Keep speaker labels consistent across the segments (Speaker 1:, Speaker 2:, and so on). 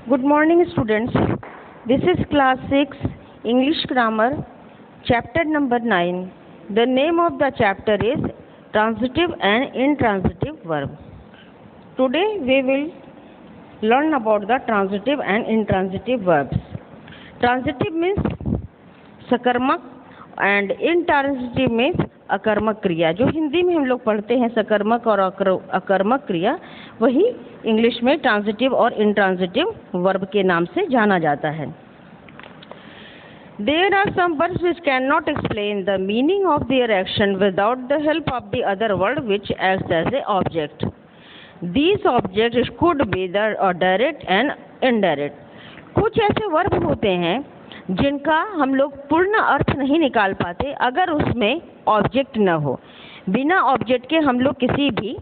Speaker 1: Good morning, students. This is class 6 English grammar, chapter number 9. The name of the chapter is transitive and intransitive verb. Today we will learn about the transitive and intransitive verbs. Transitive means सकर्मक and intransitive means अकर्मक क्रिया. जो हिंदी में हम लोग पढ़ते हैं सकर्मक और अकर्मक क्रिया, वही इंग्लिश में ट्रांजिटिव और इंट्रांजिटिव वर्ब के नाम से जाना जाता है. There are some verbs which cannot explain the meaning of their action without the help of the other word which acts as a object. These objects could be the direct and indirect. कुछ ऐसे verb होते हैं जिनका हम लोग पूर्ण अर्थ नहीं निकाल पाते अगर उसमें ऑब्जेक्ट न हो. बिना ऑब्जेक्ट के हम लोग किसी भी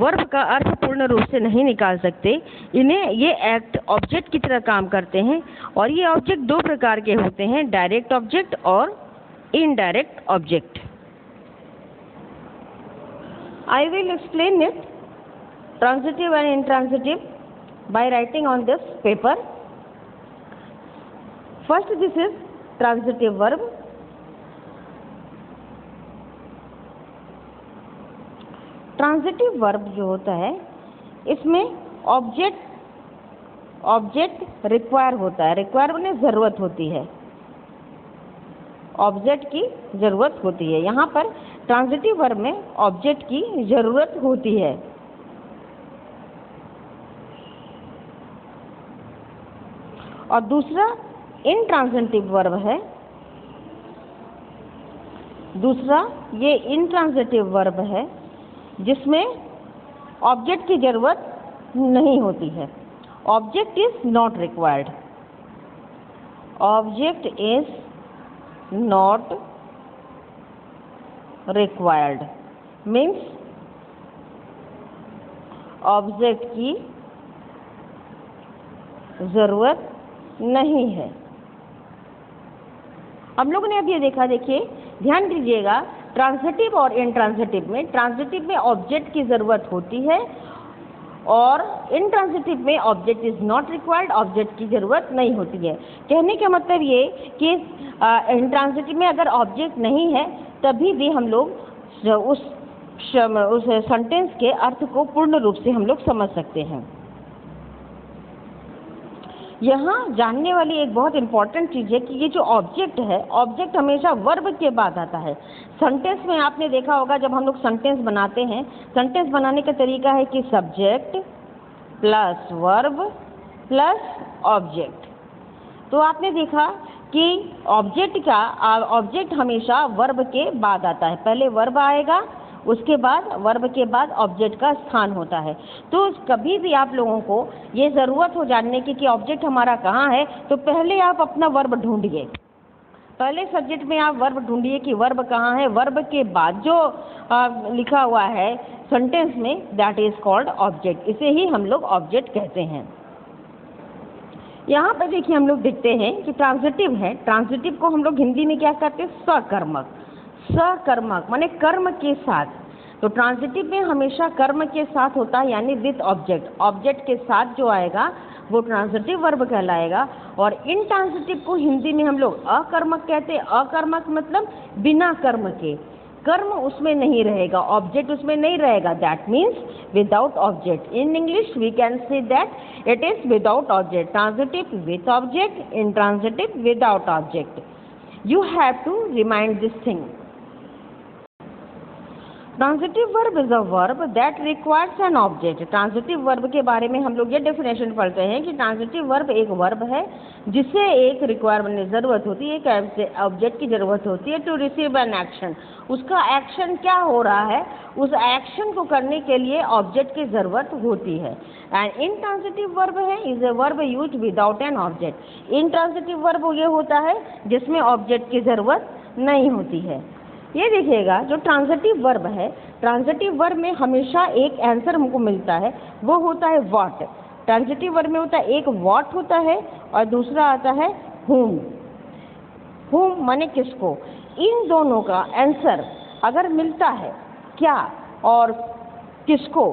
Speaker 1: वर्ब का अर्थ पूर्ण रूप से नहीं निकाल सकते. इन्हें ये एक्ट ऑब्जेक्ट की तरह काम करते हैं और ये ऑब्जेक्ट दो प्रकार के होते हैं, डायरेक्ट ऑब्जेक्ट और indirect object. I will explain it transitive and intransitive by writing on this paper. First, this is transitive verb. Transitive verb जो होता है इसमें ऑब्जेक्ट रिक्वायर होता है. रिक्वायर माने ज़रूरत होती है, ऑब्जेक्ट की ज़रूरत होती है. यहाँ पर ट्रांजिटिव वर्ब में ऑब्जेक्ट की ज़रूरत होती है. और दूसरा इंट्रांजिटिव वर्ब है. दूसरा ये इंट्रांजिटिव वर्ब है जिसमें ऑब्जेक्ट की ज़रूरत नहीं होती है. Object is not required. Object is not required means object की ज़रूरत नहीं है. हम लोगों ने अब ये देखा, देखिए ध्यान दीजिएगा, ट्रांजिटिव और इंट्रांजिटिव में ट्रांजिटिव में ऑब्जेक्ट की ज़रूरत होती है और इंट्रांजिटिव में object is not required, object की ज़रूरत नहीं होती है. कहने का मतलब ये कि इंट्रांजिटिव में अगर ऑब्जेक्ट नहीं है तभी भी हम लोग उस सेंटेंस के अर्थ को पूर्ण रूप से हम लोग समझ सकते हैं. यहाँ जानने वाली एक बहुत इंपॉर्टेंट चीज़ है कि ये जो ऑब्जेक्ट है, ऑब्जेक्ट हमेशा वर्ब के बाद आता है. सेंटेंस में आपने देखा होगा जब हम लोग सेंटेंस बनाते हैं, सेंटेंस बनाने का तरीका है कि subject plus verb plus object. तो आपने देखा कि ऑब्जेक्ट हमेशा वर्ब के बाद आता है. पहले वर्ब आएगा, उसके बाद वर्ब के बाद ऑब्जेक्ट का स्थान होता है. तो कभी भी आप लोगों को ये ज़रूरत हो जानने की कि ऑब्जेक्ट हमारा कहाँ है, तो पहले आप अपना वर्ब ढूंढिए. पहले सब्जेक्ट में आप वर्ब ढूंढिए कि वर्ब कहाँ है. वर्ब के बाद जो लिखा हुआ है सेंटेंस में, दैट इज़ कॉल्ड ऑब्जेक्ट. इसे ही हम लोग ऑब्जेक्ट कहते हैं. यहाँ पर देखिए हम लोग देखते हैं कि ट्रांजिटिव है. ट्रांजिटिव को हम लोग हिंदी में क्या कहते हैं? सकर्मक. सकर्मक माने कर्म के साथ. तो ट्रांजिटिव में हमेशा कर्म के साथ होता है, यानी विद ऑब्जेक्ट. ऑब्जेक्ट के साथ जो आएगा वो ट्रांजिटिव वर्ब कहलाएगा. और इंट्रांजिटिव को हिंदी में हम लोग अकर्मक कहते हैं. अकर्मक मतलब बिना कर्म के, कर्म उसमें नहीं रहेगा, ऑब्जेक्ट उसमें नहीं रहेगा. That means without object. In English we can say that it is without object. Transitive with object, intransitive without object. You have to remind this thing. Transitive verb is a verb that requires an object. Transitive verb के बारे में हम लोग ये definition पढ़ते हैं कि transitive verb एक वर्ब है जिसे एक रिक्वायरमेंट ज़रूरत होती है, एक ऑब्जेक्ट की ज़रूरत होती है टू रिसीव एन एक्शन. उसका एक्शन क्या हो रहा है, उस एक्शन को करने के लिए ऑब्जेक्ट की ज़रूरत होती है. एंड इंट्रांजिटिव वर्ब है is a verb used without an object. Intransitive verb ये होता है जिसमें ऑब्जेक्ट की ज़रूरत नहीं होती है. ये देखिएगा जो ट्रांजिटिव वर्ब है, ट्रांजिटिव वर्ब में हमेशा एक आंसर हमको मिलता है, वो होता है व्हाट. ट्रांजिटिव वर्ब में होता है एक व्हाट होता है और दूसरा आता है whom. whom माने किसको. इन दोनों का आंसर अगर मिलता है क्या और किसको,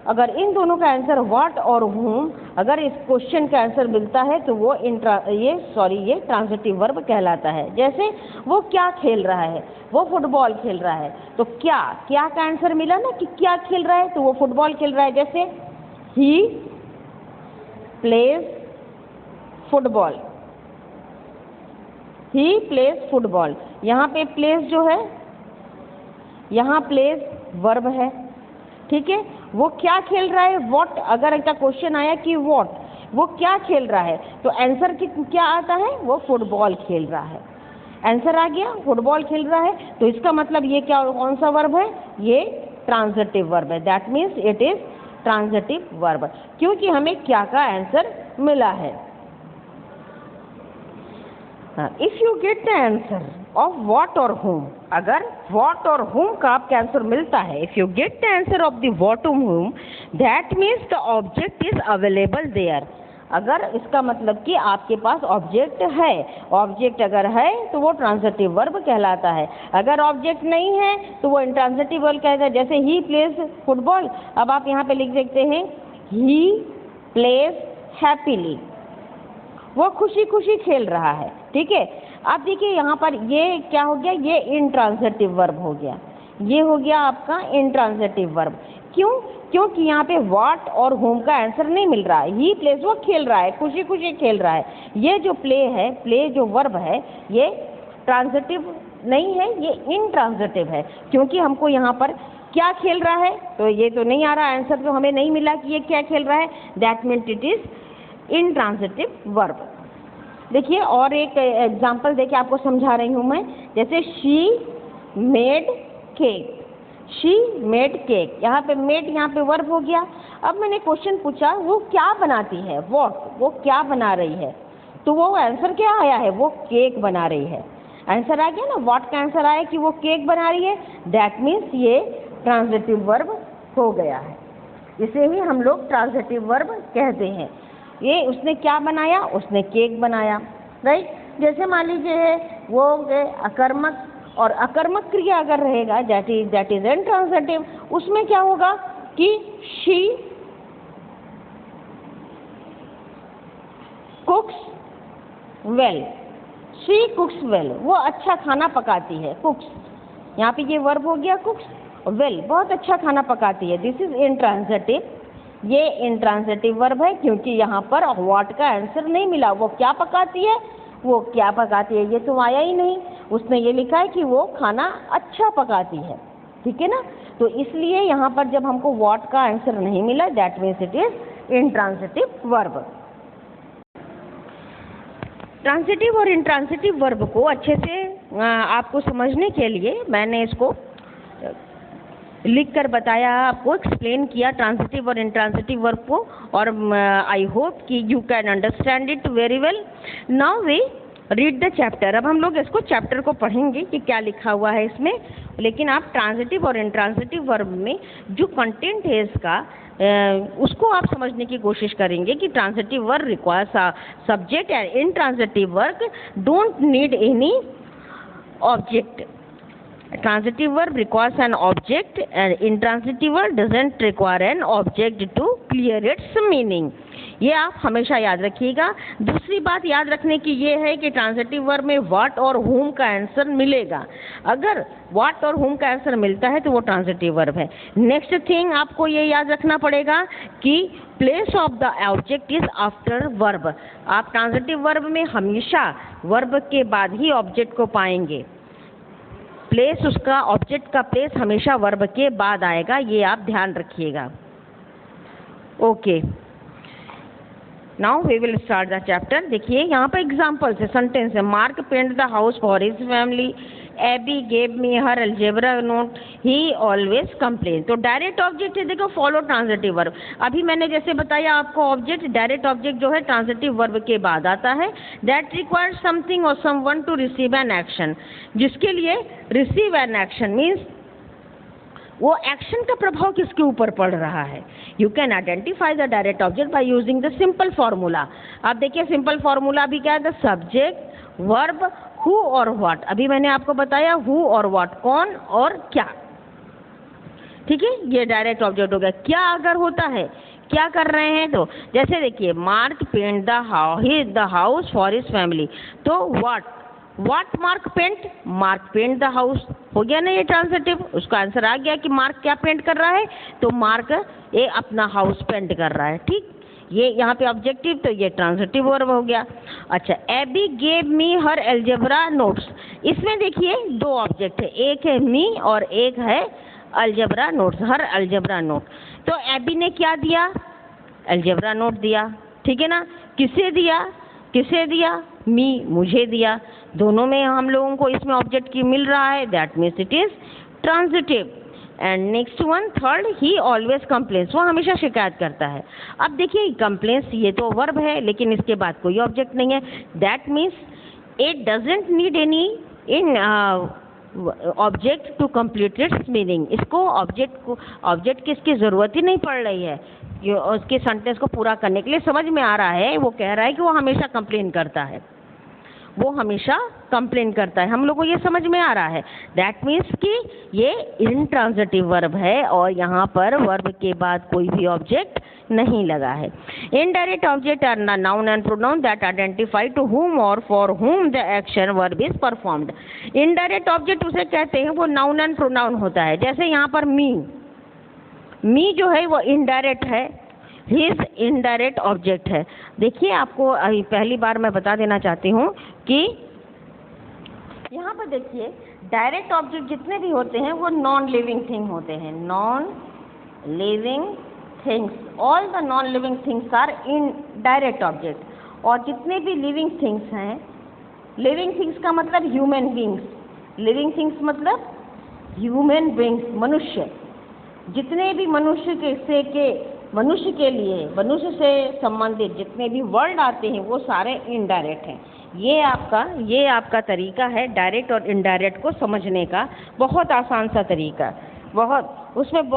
Speaker 1: अगर इन दोनों का आंसर व्हाट और whom अगर इस क्वेश्चन का आंसर मिलता है तो वो ये ट्रांजिटिव वर्ब कहलाता है। जैसे वो क्या खेल रहा है, वो फुटबॉल खेल रहा है, तो क्या का आंसर मिला ना कि क्या खेल रहा है, तो वो फुटबॉल खेल रहा है। जैसे he plays football, he plays football, यहाँ पे प्लेस जो है, यहाँ प्लेस वर्ब है, ठीक है। वो क्या खेल रहा है, व्हाट अगर इनका क्वेश्चन आया कि व्हाट वो क्या खेल रहा है, तो आंसर क्या आता है, वो फुटबॉल खेल रहा है। आंसर आ गया, फुटबॉल खेल रहा है, तो इसका मतलब ये क्या, कौन सा वर्ब है, ये ट्रांजिटिव वर्ब है। That means it is transitive verb, क्योंकि हमें क्या का आंसर मिला है। If you get the answer of what और whom, अगर व्हाट और whom का आपका आंसर मिलता है, if you get the answer of the what और whom, that means the object is available there. अगर इसका मतलब कि आपके पास ऑब्जेक्ट है, ऑब्जेक्ट अगर है तो वो ट्रांजिटिव वर्ब कहलाता है। अगर ऑब्जेक्ट नहीं है तो वो इंट्रांजिटिव वर्ब कहलाता है। जैसे ही प्लेज फुटबॉल, अब आप यहाँ पे लिख सकते हैं ही प्लेज हैप्पीली, वो खुशी खुशी खेल रहा है, ठीक है। अब देखिए यहाँ पर ये क्या हो गया, ये इंट्रांजिटिव वर्ब हो गया, ये हो गया आपका इंट्रांजिटिव वर्ब। क्यों, क्योंकि यहाँ पे व्हाट और whom का आंसर नहीं मिल रहा है। ही प्लेस, वो खेल रहा है, खुशी खुशी खेल रहा है। ये जो प्ले है, प्ले जो वर्ब है, ये ट्रांजिटिव नहीं है, ये इंट्रांजिटिव है, क्योंकि हमको यहाँ पर क्या खेल रहा है, तो ये तो नहीं आ रहा आंसर, तो हमें नहीं मिला कि ये क्या खेल रहा है। That means it is intransitive verb. देखिए और एक एग्जाम्पल देके आपको समझा रही हूँ मैं। जैसे she made cake, she made cake, यहाँ पे मेड, यहाँ पे वर्ब हो गया। अब मैंने क्वेश्चन पूछा वो क्या बनाती है, व्हाट, वो क्या बना रही है, तो वो आंसर क्या आया है, वो केक बना रही है। आंसर आ गया ना, व्हाट का आंसर आया कि वो केक बना रही है। दैट मीन्स ये ट्रांजिटिव वर्ब हो गया है, इसे ही हम लोग ट्रांजिटिव वर्ब कहते हैं। ये उसने क्या बनाया, उसने केक बनाया, राइट। जैसे मान लीजिए है वो अकर्मक, और अकर्मक क्रिया अगर रहेगा दैट इज इंट्रांजिटिव, उसमें क्या होगा कि शी कुक्स वेल, शी कुक्स वेल, वो अच्छा खाना पकाती है। कुक्स, यहाँ पे ये वर्ब हो गया कुक्स, वेल बहुत अच्छा खाना पकाती है। दिस इज इंट्रांजिटिव, ये इंट्रांजिटिव वर्ब है, क्योंकि यहाँ पर व्हाट का आंसर नहीं मिला। वो क्या पकाती है, वो क्या पकाती है ये तो आया ही नहीं, उसने ये लिखा है कि वो खाना अच्छा पकाती है, ठीक है ना। तो इसलिए यहाँ पर जब हमको व्हाट का आंसर नहीं मिला, that means it is intransitive verb. Transitive और इंट्रांजिटिव वर्ब को अच्छे से आपको समझने के लिए मैंने इसको लिख कर बताया, आपको एक्सप्लेन किया ट्रांजिटिव और इंट्रांजिटिव वर्ब को, और आई होप कि you can understand it very well. Now we read the chapter. अब हम लोग इसको चैप्टर को पढ़ेंगे कि क्या लिखा हुआ है इसमें, लेकिन आप ट्रांजिटिव और इंट्रांजिटिव वर्ब में जो कंटेंट है इसका उसको आप समझने की कोशिश करेंगे कि transitive verb requires a subject and intransitive verb don't need any object. Transitive verb requires an object and intransitive verb doesn't require an object to clear its meaning. ये आप हमेशा याद रखिएगा। दूसरी बात याद रखने की ये है कि ट्रांजिटिव वर्ब में व्हाट और whom का आंसर मिलेगा। अगर व्हाट और whom का आंसर मिलता है तो वो ट्रांजिटिव वर्ब है। नेक्स्ट थिंग आपको ये याद रखना पड़ेगा कि place of the object is after verb. आप ट्रांजिटिव वर्ब में हमेशा वर्ब के बाद ही ऑब्जेक्ट को पाएंगे। प्लेस, उसका ऑब्जेक्ट का प्लेस हमेशा वर्ब के बाद आएगा, ये आप ध्यान रखिएगा। Okay, now we will start the chapter. देखिए यहाँ पर एग्जाम्पल्स है, सेंटेंस है। Mark paint the house for his family, Abby gave me her algebra note, he always complain. तो डायरेक्ट ऑब्जेक्ट है, देखो फॉलो ट्रांजिटिव वर्ब। अभी मैंने जैसे बताया आपको ऑब्जेक्ट, डायरेक्ट ऑब्जेक्ट जो है ट्रांजिटिव वर्ब के बाद आता है। दैट रिक्वायर्स समथिंग और someone to receive an action, जिसके लिए रिसीव एन एक्शन मीन्स वो एक्शन का प्रभाव किसके ऊपर पड़ रहा है। You can identify the direct object by using the simple formula. आप देखिए सिंपल फॉर्मूला भी क्या है, द सब्जेक्ट वर्ब हु और व्हाट। अभी मैंने आपको बताया हु और व्हाट, कौन और क्या। ठीक है, ये डायरेक्ट ऑब्जेक्ट हो गया। क्या अगर होता है, क्या कर रहे हैं, तो जैसे देखिए Mark paint the house for his family, तो what Mark paint, Mark paint the house, हो गया ना ये ट्रांजिटिव। उसका आंसर आ गया कि मार्क क्या पेंट कर रहा है, तो मार्क ये अपना हाउस पेंट कर रहा है। ठीक, ये यहाँ पे ऑब्जेक्टिव, तो ये ट्रांजिटिव वर्ब हो गया। अच्छा, AB gave me her algebra notes, इसमें देखिए दो ऑब्जेक्ट है, एक है मी और एक है अलजेब्रा नोट्स, हर अलजेब्रा नोट। तो एबी ने क्या दिया, अलजेब्रा नोट दिया, ठीक है ना। किसे दिया, किसे दिया, मी, मुझे दिया। दोनों में हम लोगों को इसमें ऑब्जेक्ट की मिल रहा है, that means it is transitive. And next one, third, he always complains, वो हमेशा शिकायत करता है। अब देखिए कंप्लेन्स ये तो वर्ब है, लेकिन इसके बाद कोई ऑब्जेक्ट नहीं है, that means it doesn't need any in object to complete its meaning. इसको ऑब्जेक्ट की इसकी ज़रूरत ही नहीं पड़ रही है, ये उसके सेंटेंस को पूरा करने के लिए। समझ में आ रहा है, वो कह रहा है कि वो हमेशा कंप्लेन करता है, वो हमेशा कंप्लेन करता है, हम लोग को ये समझ में आ रहा है। दैट मीन्स कि ये इंट्रांजिटिव वर्ब है और यहाँ पर वर्ब के बाद कोई भी ऑब्जेक्ट नहीं लगा है। Indirect object are noun and pronoun that identify to whom और for whom the action verb is performed. Indirect object उसे कहते हैं, वो नाउन एंड प्रोनाउन होता है। जैसे यहाँ पर मी जो है वो इनडायरेक्ट है, हिज इनडायरेक्ट ऑब्जेक्ट है। देखिए आपको पहली बार मैं बता देना चाहती हूँ कि यहाँ पर देखिए डायरेक्ट ऑब्जेक्ट जितने भी होते हैं वो नॉन लिविंग थिंग होते हैं, non living things, all the non living things are in direct object. और जितने भी लिविंग थिंग्स हैं, लिविंग थिंग्स का मतलब ह्यूमन बींग्स, लिविंग थिंग्स मतलब ह्यूमन बींग्स, मनुष्य, जितने भी मनुष्य के लिए, मनुष्य से संबंधित जितने भी वर्ड आते हैं वो सारे इनडायरेक्ट हैं। ये आपका तरीका है डायरेक्ट और इनडायरेक्ट को समझने का, बहुत आसान सा तरीका, उसमें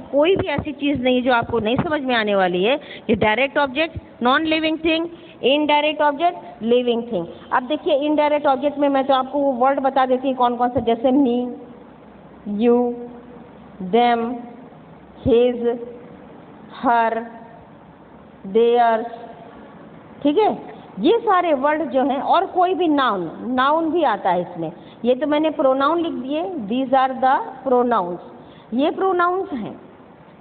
Speaker 1: कोई भी ऐसी चीज़ नहीं जो आपको नहीं समझ में आने वाली है। कि direct object non living thing, indirect object living thing. अब देखिए इनडायरेक्ट ऑब्जेक्ट में मैं तो आपको वो वर्ड बता देती हूँ कौन कौन से, जैसे me, you, them, his, her, theirs, ठीक है, ये सारे वर्ड जो हैं। और कोई भी नाउन भी आता है इसमें। ये तो मैंने प्रोनाउन लिख दिए, दीज आर द प्रोनाउंस, ये प्रोनाउंस हैं।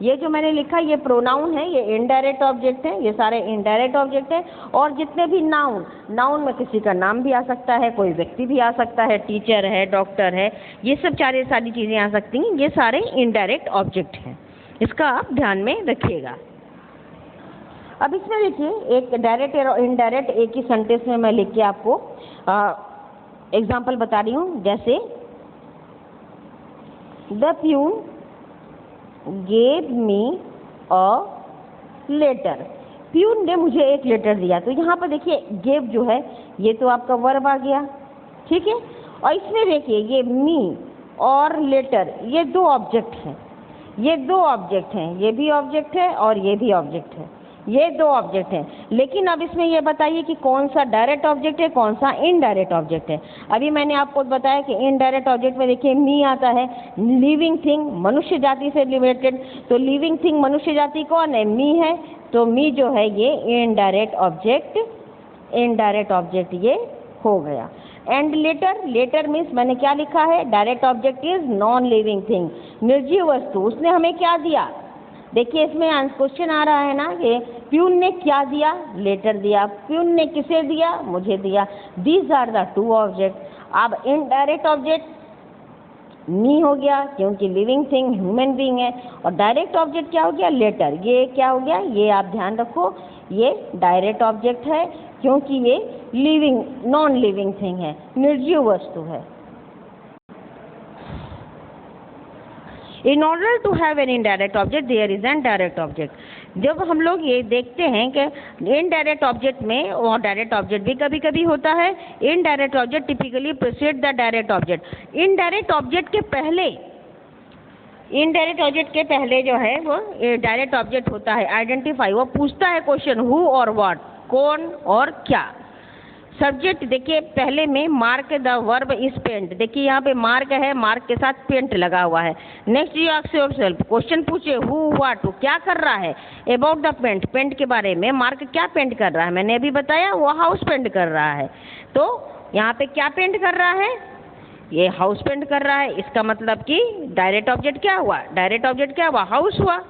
Speaker 1: ये जो मैंने लिखा ये प्रोनाउन है, ये इनडायरेक्ट ऑब्जेक्ट है, ये सारे इनडायरेक्ट ऑब्जेक्ट है। और जितने भी नाउन में किसी का नाम भी आ सकता है, कोई व्यक्ति भी आ सकता है, टीचर है, डॉक्टर है, ये सब सारी चीज़ें आ सकती हैं, ये सारे इनडायरेक्ट ऑब्जेक्ट हैं। इसका आप ध्यान में रखिएगा। अब इसमें देखिए एक डायरेक्ट और इनडायरेक्ट एक ही सेंटेंस में मैं लिख के आपको एग्जाम्पल बता रही हूँ। जैसे the peon gave me a letter, peon ने मुझे एक लेटर दिया। तो यहाँ पर देखिए गेव जो है ये तो आपका वर्ब आ गया, ठीक है। और इसमें देखिए ये मी और लेटर, ये दो ऑब्जेक्ट हैं, ये दो ऑब्जेक्ट हैं, ये भी ऑब्जेक्ट है और ये भी ऑब्जेक्ट है, ये दो ऑब्जेक्ट हैं। लेकिन अब इसमें ये बताइए कि कौन सा डायरेक्ट ऑब्जेक्ट है, कौन सा इनडायरेक्ट ऑब्जेक्ट है। अभी मैंने आपको बताया कि इनडायरेक्ट ऑब्जेक्ट में देखिए मी आता है, लिविंग थिंग, मनुष्य जाति से रिलेटेड। तो लिविंग थिंग मनुष्य जाति कौन है, मी है, तो मी जो है ये इनडायरेक्ट ऑब्जेक्ट ये हो गया। एंड लेटर मीन्स मैंने क्या लिखा है, direct object is non living thing, निर्जीव वस्तु। उसने हमें क्या दिया, देखिए इसमें क्वेश्चन आ रहा है ना कि प्यून ने क्या दिया, लेटर दिया। प्यून ने किसे दिया, मुझे दिया। These are the two object. अब इनडायरेक्ट ऑब्जेक्ट मी हो गया क्योंकि लिविंग थिंग ह्यूमन बीइंग है, और डायरेक्ट ऑब्जेक्ट क्या हो गया, लेटर। ये क्या हो गया, ये आप ध्यान रखो, ये डायरेक्ट ऑब्जेक्ट है क्योंकि ये नॉन लिविंग थिंग है, निर्जीव वस्तु है। In order to have an indirect object, there is an direct object. जब हम लोग ये देखते हैं कि इनडायरेक्ट ऑब्जेक्ट में और डायरेक्ट ऑब्जेक्ट भी कभी कभी होता है, indirect object typically preceded the direct object. Indirect object के पहले जो है वो डायरेक्ट ऑब्जेक्ट होता है आइडेंटिफाई, वो पूछता है क्वेश्चन हु और व्हाट, कौन और क्या। सब्जेक्ट देखिए पहले में Mark the verb is paint, देखिए यहाँ पे मार्क है, मार्क के साथ पेंट लगा हुआ है। Next you ask yourself, question पूछे हु व्हाट, क्या कर रहा है, अबाउट द पेंट, पेंट के बारे में। मार्क क्या पेंट कर रहा है, मैंने अभी बताया वो हाउस पेंट कर रहा है। तो यहाँ पे क्या पेंट कर रहा है, ये हाउस पेंट कर रहा है। इसका मतलब कि डायरेक्ट ऑब्जेक्ट क्या हुआ, डायरेक्ट ऑब्जेक्ट क्या हुआ, हाउस हुआ।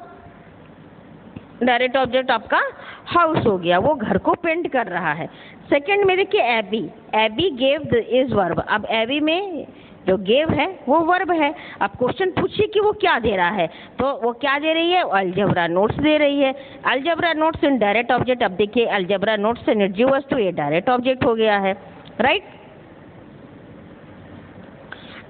Speaker 1: डायरेक्ट ऑब्जेक्ट आपका हाउस हो गया, वो घर को पेंट कर रहा है। सेकंड में देखिए Abby, Abby gave is verb. अब एबी में जो गेव है वो वर्ब है। अब क्वेश्चन पूछिए कि वो क्या दे रहा है, तो वो क्या दे रही है, अलजेब्रा नोट्स दे रही है। अलजेब्रा नोट्स इन डायरेक्ट ऑब्जेक्ट। अब देखिए अलजेब्रा नोट्स से निर्जीव वस्तु, ये डायरेक्ट ऑब्जेक्ट हो गया है, right.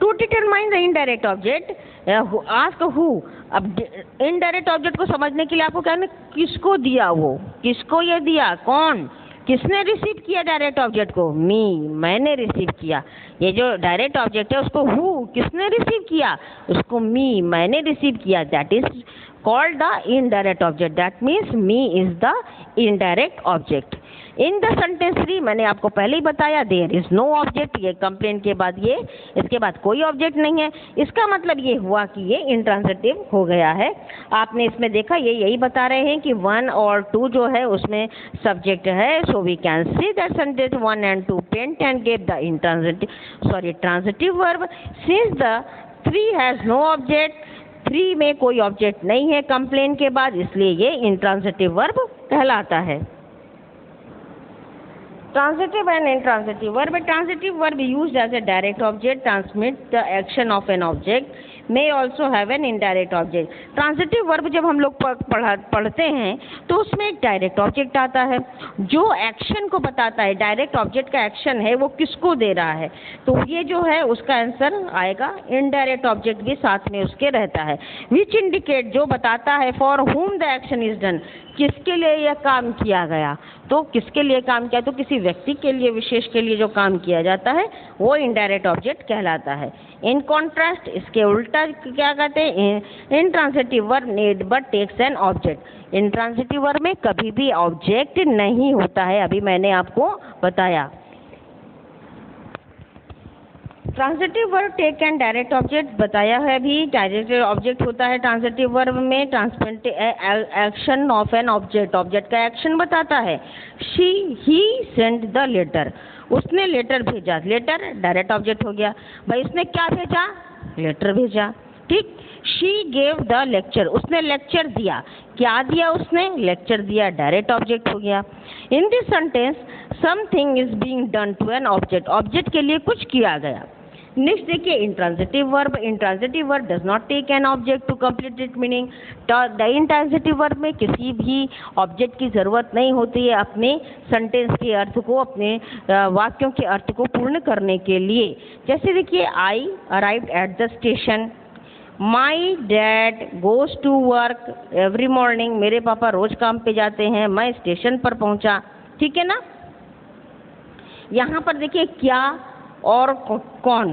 Speaker 1: To determine the indirect object ask who. अब इनडायरेक्ट ऑब्जेक्ट को समझने के लिए आपको कहना किसको दिया, वो किसको ये दिया, कौन, किसने रिसीव किया डायरेक्ट ऑब्जेक्ट को, मी, मैंने रिसीव किया। ये जो डायरेक्ट ऑब्जेक्ट है उसको हु, किसने रिसीव किया, उसको मी, मैंने रिसीव किया। That is called the indirect object, that means me is the indirect object. In the sentence 3 मैंने आपको पहले ही बताया, देयर इज नो ऑब्जेक्ट, ये कंप्लेंट के बाद ये, इसके बाद कोई ऑब्जेक्ट नहीं है। इसका मतलब ये हुआ कि ये इंट्रांजिटिव हो गया है। आपने इसमें देखा ये यही बता रहे हैं कि 1 और 2 जो है उसमें सब्जेक्ट है, so we can see that sentence 1 and 2 paint and gave the transitive verb. Since the 3 has no object, 3 में कोई ऑब्जेक्ट नहीं है कंप्लेंट के बाद, इसलिए ये इंट्रांजिटिव वर्ब कहलाता है। Transitive and intransitive verb. Transitive verb used as a direct object transmit the action of an object, may also have an indirect object. Transitive verb जब हम लोग पढ़ते हैं तो उसमें एक डायरेक्ट ऑब्जेक्ट आता है जो एक्शन को बताता है। डायरेक्ट ऑब्जेक्ट का एक्शन है वो किसको दे रहा है, तो ये जो है उसका आंसर आएगा इनडायरेक्ट ऑब्जेक्ट भी साथ में उसके रहता है। विच इंडिकेट, जो बताता है, for whom the action is done, किसके लिए यह काम किया गया। तो किसके लिए काम किया, तो किसी व्यक्ति के लिए, विशेष के लिए जो काम किया जाता है वो इनडायरेक्ट ऑब्जेक्ट कहलाता है। इन कॉन्ट्रास्ट, इसके उल्टा क्या कहते हैं, intransitive verb need but takes an object. Intransitive verb में कभी भी ऑब्जेक्ट नहीं होता है, अभी मैंने आपको बताया। Transitive verb take and direct object बताया है अभी। डायरेक्ट ऑब्जेक्ट होता है ट्रांजिटिव वर्ब में, transmit action of an object, object का एक्शन बताता है। ही सेंट द लेटर, उसने लेटर भेजा, लेटर डायरेक्ट ऑब्जेक्ट हो गया। भाई उसने क्या भेजा, लेटर भेजा, ठीक। शी गेव द लेक्चर, उसने लेक्चर दिया, क्या दिया उसने, लेक्चर दिया, डायरेक्ट ऑब्जेक्ट हो गया। In this sentence something is being done to an object, object के लिए कुछ किया गया। नेक्स्ट देखिए intransitive verb. Intransitive verb does not take an object to complete it meaning. The intransitive verb में किसी भी ऑब्जेक्ट की जरूरत नहीं होती है अपने सेंटेंस के अर्थ को, अपने वाक्यों के अर्थ को पूर्ण करने के लिए। जैसे देखिए I arrived at the station, my dad goes to work every morning, मेरे पापा रोज काम पे जाते हैं, मैं स्टेशन पर पहुंचा, ठीक है ना। यहाँ पर देखिए क्या और कौन,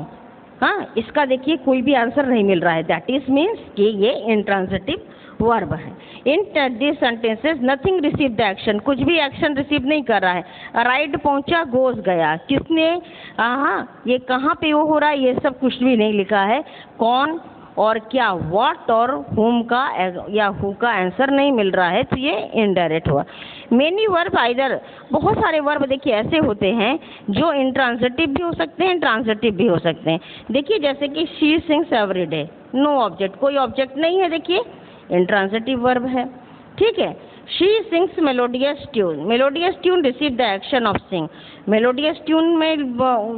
Speaker 1: हाँ, इसका देखिए कोई भी आंसर नहीं मिल रहा है। दैट इज मीन्स कि ये इंट्रांजिटिव वर्ब है। In this sentences nothing receive the action, कुछ भी एक्शन रिसीव नहीं कर रहा है। राइड पहुंचा, गोज गया, किसने, हाँ, ये कहाँ पे वो हो रहा है, ये सब कुछ भी नहीं लिखा है। कौन और क्या, व्हाट और हुम का या हु का आंसर नहीं मिल रहा है, तो ये इनडायरेक्ट हुआ। मेनी वर्ब आइदर, बहुत सारे वर्ब देखिए ऐसे होते हैं जो इंट्रांजिटिव भी हो सकते हैं, ट्रांजिटिव भी हो सकते हैं। देखिए जैसे कि she sings every day, no object, कोई ऑब्जेक्ट नहीं है, देखिए इंट्रांजिटिव वर्ब है, ठीक है। She sings melodious tune, melodious tune receive the action of sing, melodious tune में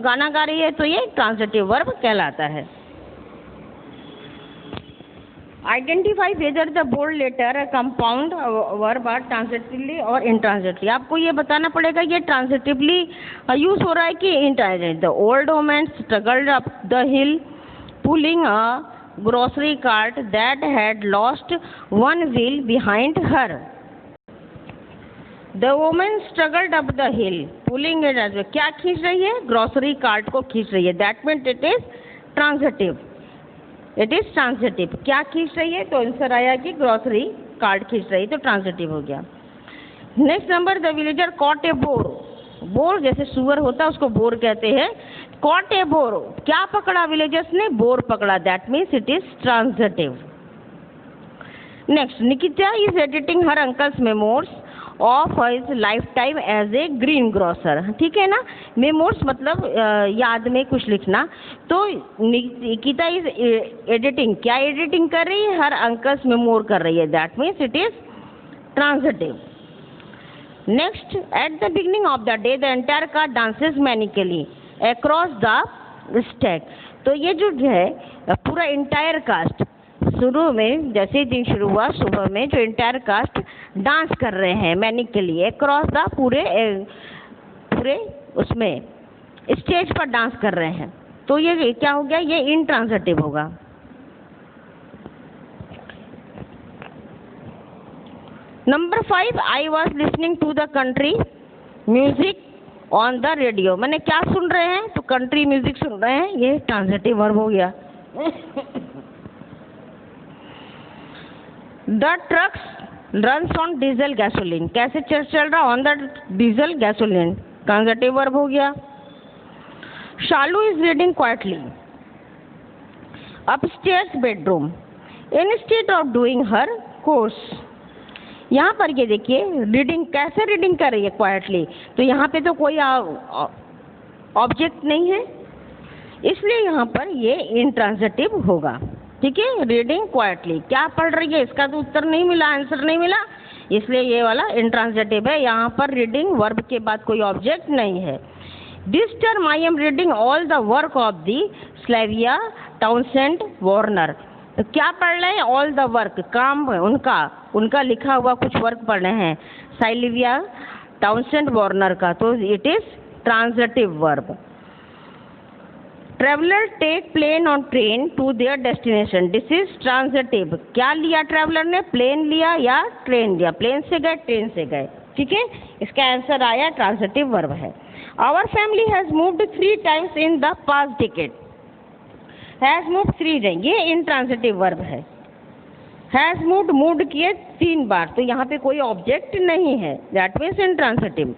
Speaker 1: गाना गा रही है, तो ये ट्रांजिटिव वर्ब कहलाता है। Identify whether the bold letter compound verb are transitively और इंट्रांजिटिवली। आपको ये बताना पड़ेगा ये ट्रांजिटिवली यूज हो रहा है कि intransitive. The old woman struggled up the hill pulling a grocery cart that had lost one wheel behind her. The woman struggled up the hill pulling it as, क्या खींच रही है, ग्रोसरी कार्ट को खींच रही है। That means it is transitive, it is transitive. क्या खींच रही है, तो आंसर आया कि ग्रोसरी कार्ड खींच रही, तो ट्रांजिटिव हो गया। Next number, the villager caught a boar, boar जैसे सुअर होता है उसको बोर कहते हैं। कॉट ए बोर, क्या पकड़ा विलेजर्स ने? बोर पकड़ा, that means it is transitive. Next, Nikita is editing her uncle's memoirs of his lifetime as a greengrocer. ठीक है ना, मेमोर्स मतलब याद में कुछ लिखना। तो निकिता इज एडिटिंग, क्या एडिटिंग कर रही है? हर अंकल्स मेमोर कर रही है, that means it is transitive. Next, at the beginning of the day the entire cast dances manically across the stack. तो ये जो है पूरा इंटायर कास्ट शुरू में, जैसे ही दिन शुरू हुआ सुबह में, जो इंटायर कास्ट डांस कर रहे हैं मैनिकली अक्रॉस द पूरे उसमें स्टेज पर डांस कर रहे हैं। तो ये क्या हो गया? ये इंट्रांजिटिव होगा। Number 5, I was listening to the country music on the radio. मैंने क्या सुन रहे हैं? तो कंट्री म्यूजिक सुन रहे हैं, ये ट्रांजिटिव वर्ब हो गया। The trucks runs on diesel gasoline, कैसे चल रहा? On the diesel gasoline, transitive verb हो गया। Shalu is reading quietly upstairs bedroom instead of doing her chores. यहाँ पर ये देखिए रीडिंग, कैसे रीडिंग कर रही है? क्वाइटली। तो यहाँ पे तो कोई ऑब्जेक्ट नहीं है, इसलिए यहाँ पर ये इंट्रांजिटिव होगा। ठीक है, रीडिंग क्वाइटली, क्या पढ़ रही है? इसका तो उत्तर नहीं मिला, आंसर नहीं मिला, इसलिए ये वाला इंट्रांजिटिव है। यहाँ पर रीडिंग वर्ब के बाद कोई ऑब्जेक्ट नहीं है। This term I am reading all the work of the Sylvia Townsend Warner. तो क्या पढ़ रहे हैं? ऑल द वर्क, काम उनका लिखा हुआ कुछ वर्क पढ़ रहे हैं स्लेविया टाउनसेंड वार्नर का, तो it is transitive verb. Traveller take plane और train to their destination, this is transitive. क्या लिया ट्रेवलर ने? प्लेन लिया या ट्रेन लिया? प्लेन से गए, ट्रेन से गए। ठीक है, इसका आंसर आया ट्रांजिटिव वर्ब है। Our family has moved 3 times in the past decade, has moved 3 time, ये इंट्रांजिटिव वर्ब है। हैज मूव्ड, मूव्ड किए 3 बार, तो यहाँ पे कोई ऑब्जेक्ट नहीं है, that means intransitive.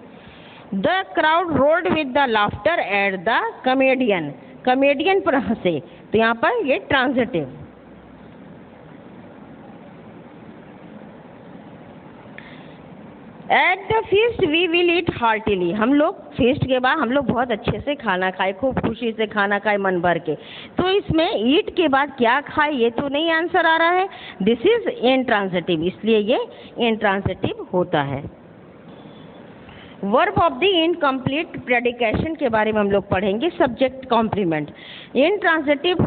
Speaker 1: The crowd rolled with the laughter at the comedian, comedian पर हंसे, तो यहाँ पर ये transitive. At the feast we will eat heartily, हम लोग फीस्ट के बाद हम लोग बहुत अच्छे से खाना खाए, खूब खुशी से खाना खाए मन भर के। तो इसमें ईट के बाद क्या खाए ये तो नहीं आंसर आ रहा है, दिस इज इंट्रांजिटिव, इसलिए ये इंट्रांजिटिव होता है। Verb of the incomplete predication के बारे में हम लोग पढ़ेंगे, subject complement. Intransitive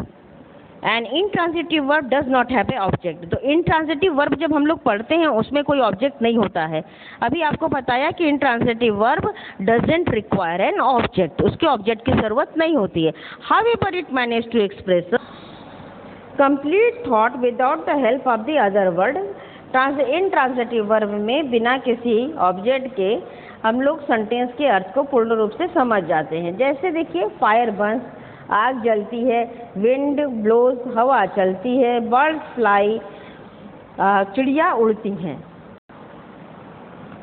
Speaker 1: and intransitive verb does not have a object. तो इंट्रांजिटिव वर्ब जब हम लोग पढ़ते हैं उसमें कोई ऑब्जेक्ट नहीं होता है। अभी आपको बताया कि intransitive verb doesn't require an object, उसके ऑब्जेक्ट की जरूरत नहीं होती है। However it manage to express complete thought without the help of the other word. Intransitive verb में बिना किसी ऑब्जेक्ट के हम लोग सेंटेंस के अर्थ को पूर्ण रूप से समझ जाते हैं। जैसे देखिए, फायर बर्न्स, आग जलती है, विंड ब्लोज, हवा चलती है, बर्ड्स फ्लाई, चिड़िया उड़ती हैं।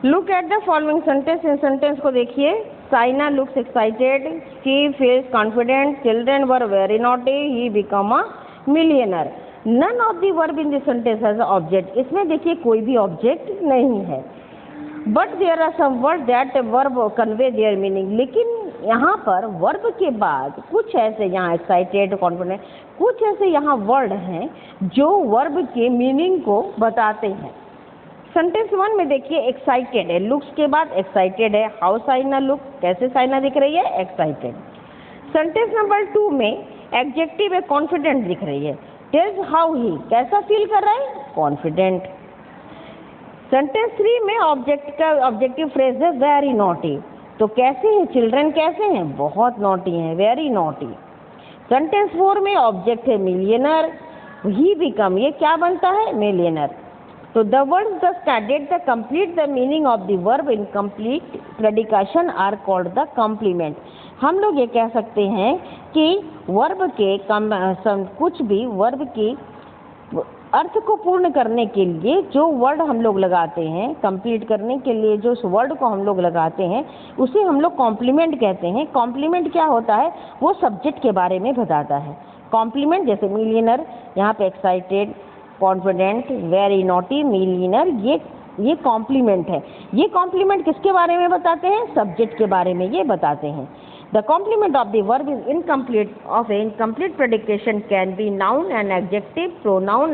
Speaker 1: Look at the following sentence, इन सेंटेंस को देखिए। Saina looks excited, she feels confident, children were very naughty, he become a millionaire. None of the verb in this sentence has object, इसमें देखिए कोई भी ऑब्जेक्ट नहीं है। But there are some word that verb convey their meaning, लेकिन यहाँ पर verb के बाद कुछ ऐसे, यहाँ एक्साइटेड, कॉन्फिडेंट, कुछ ऐसे यहाँ वर्ड हैं जो वर्ब के मीनिंग को बताते हैं। सेंटेंस 1 में देखिए एक्साइटेड है, लुक्स के बाद एक्साइटेड है, हाउ साइना लुक, कैसे साइना दिख रही है, एक्साइटेड। सेंटेंस नंबर 2 में एडजेक्टिव है, कॉन्फिडेंट दिख रही है, टेल्स हाउ ही, कैसा फील कर रहा है, कॉन्फिडेंट। सेंटेंस 3 में ऑब्जेक्टिव फ्रेज है वेरी नॉटी, तो कैसे हैं चिल्ड्रन, कैसे हैं, बहुत नॉटी हैं, वेरी नॉटी। सेंटेंस 4 में ऑब्जेक्ट है मिलियनर, ही बिकम, ये क्या बनता है, मिलियनर। तो the words the standard the complete the meaning of the verb incomplete predication are called the complement. हम लोग ये कह सकते हैं कि वर्ब के कुछ भी वर्ब की अर्थ को पूर्ण करने के लिए जो वर्ड हम लोग लगाते हैं, कंप्लीट करने के लिए जो उस वर्ड को हम लोग लगाते हैं, उसे हम लोग कॉम्प्लीमेंट कहते हैं। कॉम्प्लीमेंट क्या होता है? वो सब्जेक्ट के बारे में बताता है। कॉम्प्लीमेंट जैसे मिलियनर, यहाँ पे excited, confident, very naughty, millionaire, ये कॉम्प्लीमेंट है। ये कॉम्प्लीमेंट किसके बारे में बताते हैं? सब्जेक्ट के बारे में ये बताते हैं। The complement of the verb is incomplete of an incomplete predication can be noun and adjective, pronoun,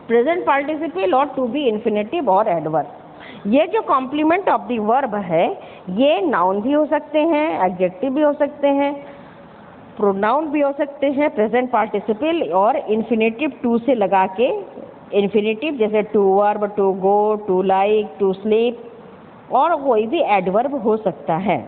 Speaker 1: present participle or to be infinitive or adverb. ये जो complement of the verb है, ये noun भी हो सकते हैं, adjective भी हो सकते हैं, pronoun भी हो सकते हैं, present participle और infinitive to से लगा के, infinitive जैसे to verb, to go, to like, to sleep और कोई भी adverb हो सकता है।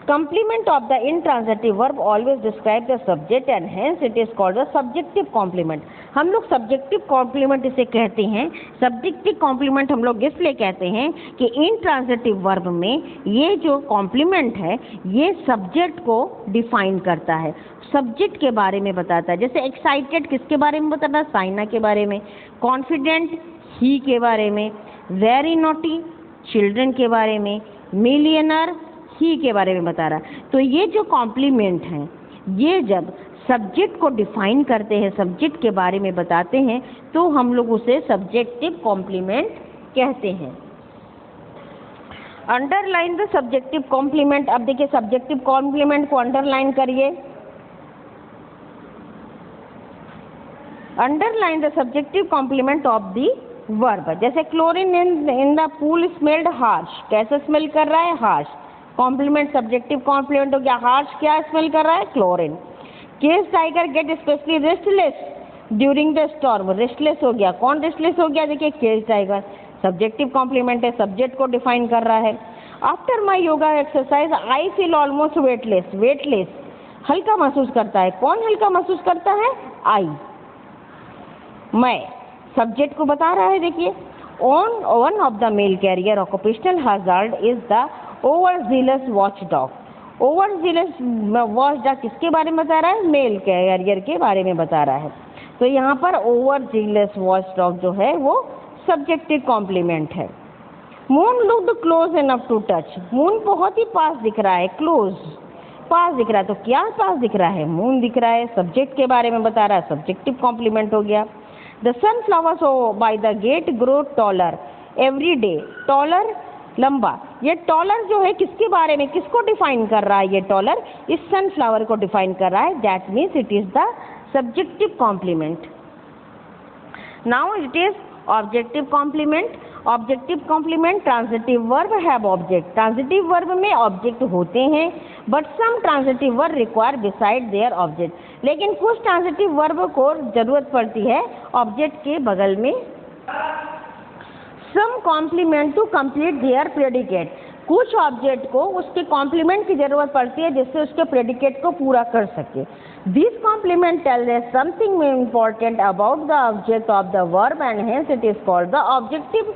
Speaker 1: Complement of the intransitive verb always describe the subject and hence it is called a subjective complement. हम लोग subjective complement इसे कहते हैं। Subjective complement हम लोग इसलिए कहते हैं कि intransitive verb में ये जो complement है ये subject को define करता है, subject के बारे में बताता है। जैसे excited किसके बारे में बताता है? साइना के बारे में। confident he के बारे में। very naughty children के बारे में। millionaire ही के बारे में बता रहा है। तो ये जो कॉम्प्लीमेंट हैं, ये जब सब्जेक्ट को डिफाइन करते हैं, सब्जेक्ट के बारे में बताते हैं, तो हम लोग उसे सब्जेक्टिव कॉम्प्लीमेंट कहते हैं। Underline the subjective complement. अब देखिए सब्जेक्टिव कॉम्प्लीमेंट को अंडरलाइन करिए। Underline the subjective complement of the verb. जैसे chlorine in the pool smelled harsh. कैसे स्मेल कर रहा है? हार्श। कॉम्प्लीमेंट सब्जेक्टिव कॉम्प्लीमेंट हो गया। हार्श क्या स्मेल कर रहा है? Chlorine. Cage tiger get specially restless during the storm. Restless हो गया। कौन रेस्टलेस हो गया? देखिए केज टाइगर। सब्जेक्टिव कॉम्प्लीमेंट है, सब्जेक्ट को डिफाइन कर रहा है। After my yoga exercise I feel almost weightless. Weightless हल्का महसूस करता है। कौन हल्का महसूस करता है? आई, मैं। सब्जेक्ट को बता रहा है। देखिए on one of the mail carrier occupational hazard is the overzealous watchdog. Overzealous watchdog किसके बारे में बता रहा है? मेल कैरियर के बारे में बता रहा है। तो यहाँ पर ओवरजीलस वॉचडॉग जो है वो सब्जेक्टिव कॉम्प्लीमेंट है। Moon looked close enough to touch. Moon बहुत ही पास दिख रहा है। क्लोज पास दिख रहा है। तो क्या पास दिख रहा है? मून दिख रहा है। सब्जेक्ट के बारे में बता रहा है, सब्जेक्टिव कॉम्प्लीमेंट हो गया। The sunflowers by the gate grow taller every day. Taller लंबा। ये टॉलर जो है किसके बारे में, किसको डिफाइन कर रहा है? ये टॉलर इस सनफ्लावर को डिफाइन कर रहा है। That means it is the subjective complement. Now it is objective complement. Objective complement transitive verb have object. Transitive verb में ऑब्जेक्ट होते हैं, but some transitive verb require beside their object. लेकिन कुछ transitive verb को जरूरत पड़ती है object के बगल में। Some complement to complete their predicate. कुछ ऑब्जेक्ट को उसके कॉम्प्लीमेंट की जरूरत पड़ती है जिससे उसके प्रेडिकेट को पूरा कर सके। This complement tells us something important about the object of the verb and hence it is called the objective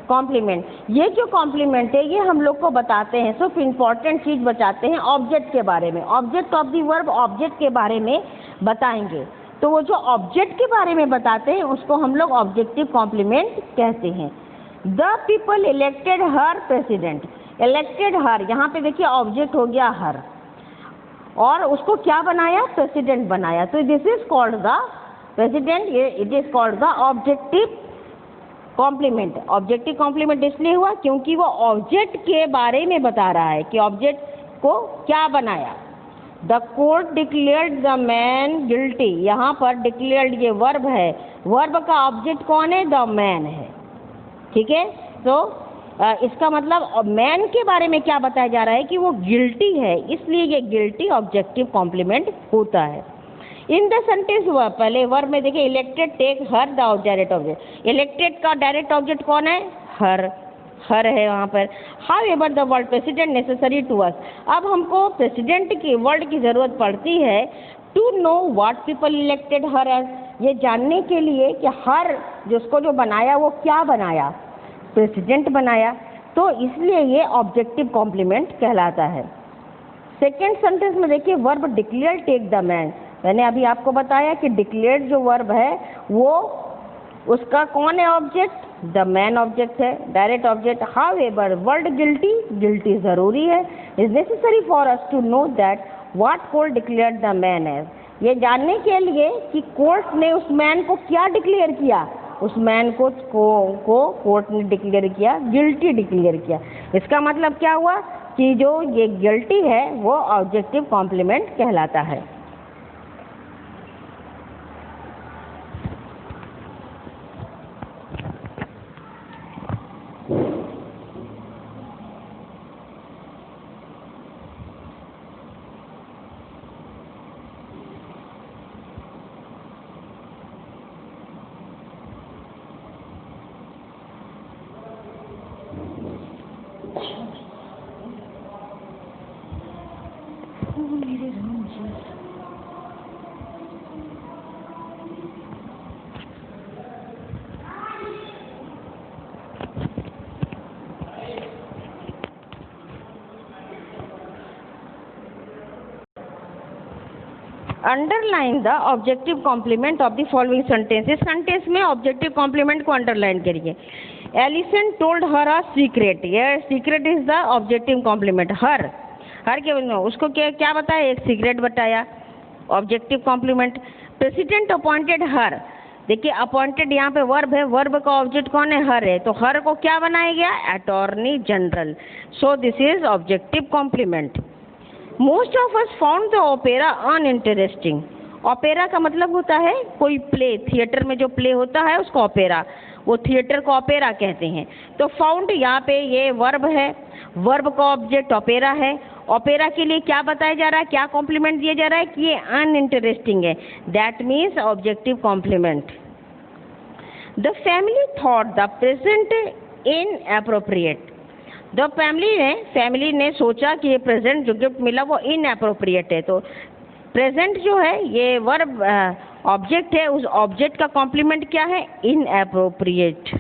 Speaker 1: complement. ये जो कॉम्प्लीमेंट है ये हम लोग को बताते हैं, सिर्फ इम्पॉर्टेंट चीज बताते हैं ऑब्जेक्ट के बारे में। Object of the verb object के बारे में बताएंगे। तो वो जो ऑब्जेक्ट के बारे में बताते हैं उसको हम लोग ऑब्जेक्टिव कॉम्प्लीमेंट कहते हैं। The people elected her president. Elected her, यहाँ पे देखिए ऑब्जेक्ट हो गया हर, और उसको क्या बनाया? प्रेसिडेंट बनाया। तो this is called the president, it is called the objective complement. Objective complement इसलिए हुआ क्योंकि वो ऑब्जेक्ट के बारे में बता रहा है कि ऑब्जेक्ट को क्या बनाया। The court declared the man guilty. यहाँ पर डिक्लेयर्ड ये वर्ब है, वर्ब का ऑब्जेक्ट कौन है? द मैन है। ठीक है, तो इसका मतलब मैन के बारे में क्या बताया जा रहा है कि वो गिल्टी है, इसलिए ये गिल्टी ऑब्जेक्टिव कॉम्प्लीमेंट होता है। इन द सेंटेंस वर्ब, पहले वर्ब में देखिए elected take her the direct object. Elected का डायरेक्ट ऑब्जेक्ट कौन है? हर, हर है वहाँ पर। However the word president necessary to us. अब हमको प्रेसिडेंट की वर्ड की जरूरत पड़ती है to know what people elected her as, ये जानने के लिए कि हर जिसको जो बनाया वो क्या बनाया? प्रेसिडेंट बनाया। तो इसलिए ये ऑब्जेक्टिव कॉम्प्लीमेंट कहलाता है। सेकेंड सेंटेंस में देखिए verb declare take the man. मैंने अभी आपको बताया कि डिक्लेयर्ड जो वर्ब है वो उसका कौन है ऑब्जेक्ट, द मैन ऑब्जेक्ट है, direct object. However word guilty, guilty ज़रूरी है, is necessary for us to know that what court declared the man as, ये जानने के लिए कि कोर्ट ने उस मैन को क्या डिक्लेयर किया, उस मैन को कोर्ट ने डिक्लेयर किया गिल्टी डिक्लेयर किया। इसका मतलब क्या हुआ कि जो ये गिल्टी है वो ऑब्जेक्टिव कॉम्प्लीमेंट कहलाता है। Underline the objective complement of the following sentence. इस सेंटेंस में ऑब्जेक्टिव कॉम्प्लीमेंट को अंडरलाइन करिए। Alison told her a secret, ये secret is the objective complement. Her के उसको क्या बताया, एक सीक्रेट बताया, objective complement. President appointed her, देखिए अपॉइंटेड यहाँ पे वर्ब है, वर्ब का ऑब्जेक्ट कौन है, हर है, तो हर को क्या बनाया गया, attorney general. So this is objective complement. Most of us found the opera uninteresting. Opera का मतलब होता है कोई प्ले, थिएटर में जो प्ले होता है उसको ओपेरा, वो थिएटर को ओपेरा कहते हैं। तो फाउंड यहाँ पे ये वर्ब है, वर्ब का ऑब्जेक्ट ओपेरा है। ओपेरा के लिए क्या बताया जा रहा है, क्या कॉम्प्लीमेंट दिया जा रहा है कि ये अनइंटरेस्टिंग है, that means objective complement. The family thought the present inappropriate, the family ने सोचा कि ये प्रेजेंट जो गिफ्ट मिला वो इनएप्रोप्रिएट है। तो प्रेजेंट जो है ये वर्ब ऑब्जेक्ट है, उस ऑब्जेक्ट का कॉम्प्लीमेंट क्या है, inappropriate.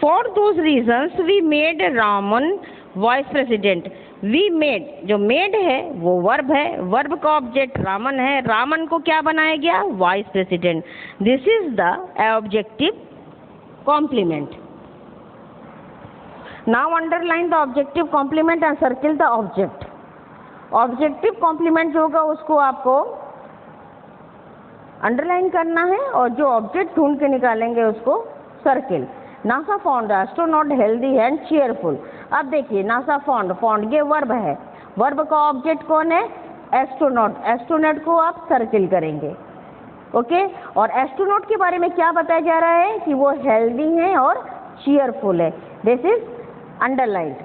Speaker 1: For those reasons we made Raman vice president. We made, जो मेड है वो वर्ब है, वर्ब का ऑब्जेक्ट रामन है, रामन को क्या बनाया गया, vice president. This is the objective complement. Now underline the objective complement and circle the object. Objective complement जो होगा उसको आपको अंडरलाइन करना है और जो ऑब्जेक्ट ढूंढ के निकालेंगे उसको circle. NASA found astronaut healthy and cheerful. अब देखिए नासा फाउंड ये वर्ब है, वर्ब का ऑब्जेक्ट कौन है, एस्ट्रोनॉट, एस्ट्रोनॉट को आप सर्किल करेंगे, ओके। और एस्ट्रोनॉट के बारे में क्या बताया जा रहा है कि वो हेल्दी हैं और चीयरफुल है, this is underlined.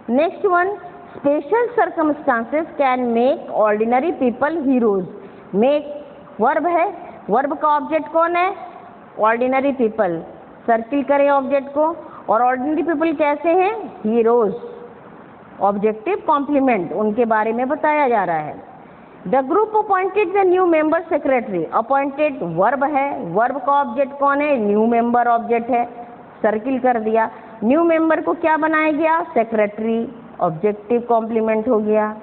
Speaker 1: Next one, special circumstances can make ordinary people heroes. Make verb है, verb का ऑब्जेक्ट कौन है, ordinary people, सर्किल करें ऑब्जेक्ट को। और ordinary people कैसे हैं, heroes, ऑब्जेक्टिव कॉम्प्लीमेंट, उनके बारे में बताया जा रहा है। The group appointed the new member secretary. appointed verb है, verb का ऑब्जेक्ट कौन है, new member ऑब्जेक्ट है, सर्किल कर दिया। न्यू मेंबर को क्या बनाया गया, सेक्रेटरी, ऑब्जेक्टिव कॉम्प्लीमेंट हो गया।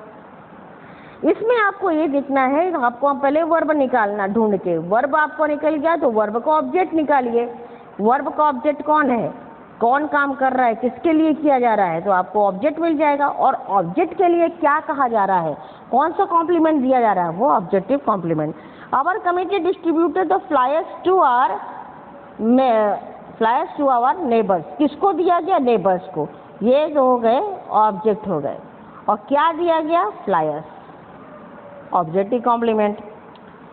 Speaker 1: इसमें आपको ये देखना है, आपको पहले वर्ब निकालना ढूंढ के, वर्ब आपको निकल गया तो वर्ब का ऑब्जेक्ट निकालिए। वर्ब का ऑब्जेक्ट कौन है, कौन काम कर रहा है, किसके लिए किया जा रहा है, तो आपको ऑब्जेक्ट मिल जाएगा। और ऑब्जेक्ट के लिए क्या कहा जा रहा है, कौन सा कॉम्प्लीमेंट दिया जा रहा है, वो objective complement. Our committee distributed the flyers to our neighbours, किसको दिया गया, नेबर्स को, ये जो हो गए ऑब्जेक्ट हो गए। और क्या दिया गया, flyers, objective complement.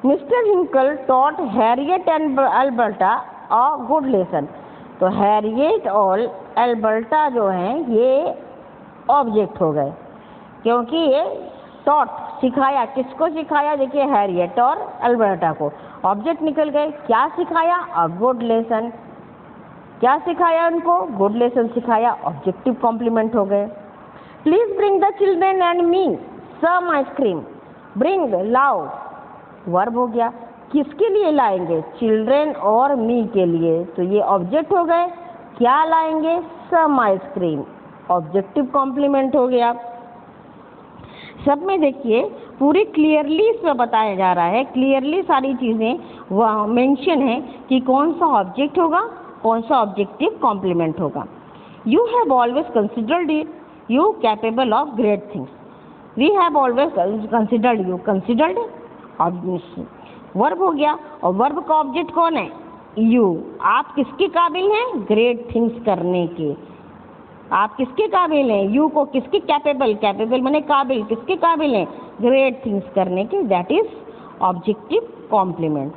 Speaker 1: Mister Hinkle taught Harriet and Alberta a good lesson. तो हैरियट और एल्बर्टा जो हैं ये ऑब्जेक्ट हो गए, क्योंकि ये टॉट सिखाया, किसको सिखाया, देखिए हैरियट और एल्बर्टा को, ऑब्जेक्ट निकल गए। क्या सिखाया, अ गुड लेसन, क्या सिखाया उनको, गुड लेसन सिखाया, ऑब्जेक्टिव कॉम्प्लीमेंट हो गए। Please bring the children and me some ice cream. Bring, लाओ, वर्ब हो गया, किसके लिए लाएंगे, चिल्ड्रेन और मी के लिए, तो ये ऑब्जेक्ट हो गए। क्या लाएंगे, सम आइसक्रीम, ऑब्जेक्टिव कॉम्प्लीमेंट हो गया। सब में देखिए पूरी क्लियरली इसमें बताया जा रहा है, क्लियरली सारी चीज़ें वह मेंशन है कि कौन सा ऑब्जेक्ट होगा, कौन सा ऑब्जेक्टिव कॉम्प्लीमेंट होगा। You have always considered you capable of great things. We have always considered you, considered verb हो गया, और वर्ब का ऑब्जेक्ट कौन है? यू। आप किसके काबिल हैं? ग्रेट थिंग्स करने के। आप किसके काबिल हैं? यू को किसके कैपेबल, कैपेबल माने काबिल, किसके काबिल हैं? ग्रेट थिंग्स करने के, that is objective complement.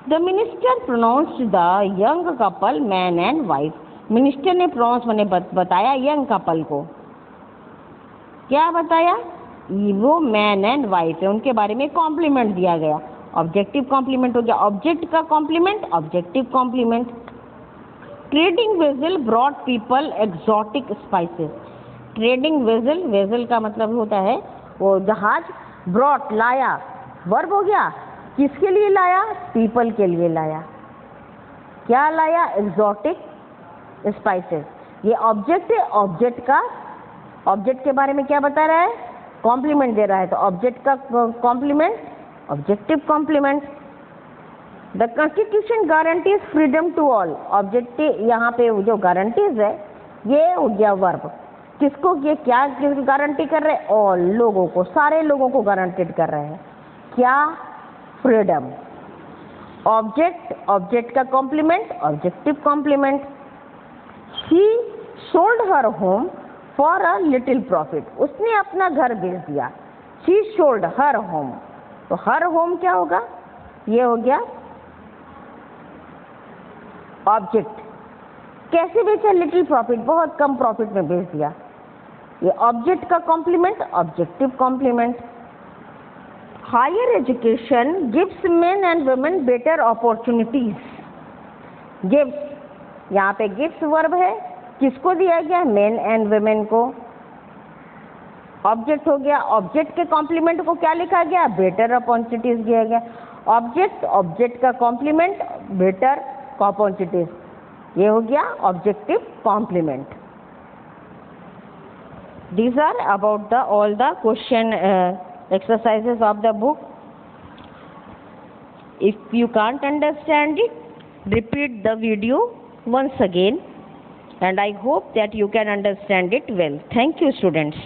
Speaker 1: The minister pronounced the young couple man and wife. Minister ने प्रोनाउंस मैंने बताया यंग कपल को, क्या बताया? वो मैन एंड वाइफ है, उनके बारे में कॉम्प्लीमेंट दिया गया, ऑब्जेक्टिव कॉम्प्लीमेंट हो गया। ऑब्जेक्ट का complement, objective complement. Trading vessel brought people exotic spices. Trading vessel, vessel का मतलब होता है वो जहाज, ब्रॉट लाया, वर्ब हो गया, किसके लिए लाया? पीपल के लिए लाया। क्या लाया? Exotic spices. ये ऑब्जेक्ट है, ऑब्जेक्ट का, ऑब्जेक्ट के बारे में क्या बता रहा है? कॉम्प्लीमेंट दे रहा है, तो ऑब्जेक्ट का complement, objective complement. The constitution guarantees freedom to all. Objective यहाँ पे जो गारंटीज है ये हो गया वर्ब। किसको, ये क्या गारंटी कर रहे हैं? ऑल, लोगों को, सारे लोगों को गारंटेड कर रहे हैं। क्या? फ्रीडम। ऑब्जेक्ट, ऑब्जेक्ट का complement, objective complement. She sold her home for a little profit. उसने अपना घर बेच दिया। शी सोल्ड हर होम, तो हर होम क्या होगा? ये हो गया ऑब्जेक्ट। कैसे बेचा? लिटिल प्रॉफिट, बहुत कम प्रॉफिट में बेच दिया। ये ऑब्जेक्ट का complement, objective complement. Higher education gives men and women better opportunities. Gives, यहाँ पे गिव्स वर्ब है, किसको दिया गया? मेन एंड वुमेन को। ऑब्जेक्ट हो गया, ऑब्जेक्ट के कॉम्प्लीमेंट को क्या लिखा गया? बेटर अपॉर्चुनिटीज दिया गया। ऑब्जेक्ट, ऑब्जेक्ट का कॉम्प्लीमेंट, बेटर अपॉर्चुनिटीज, ये हो गया objective complement. These are about the all the question exercises of the book. If you can't understand it, repeat the video once again, and I hope that you can understand it well. Thank you, students.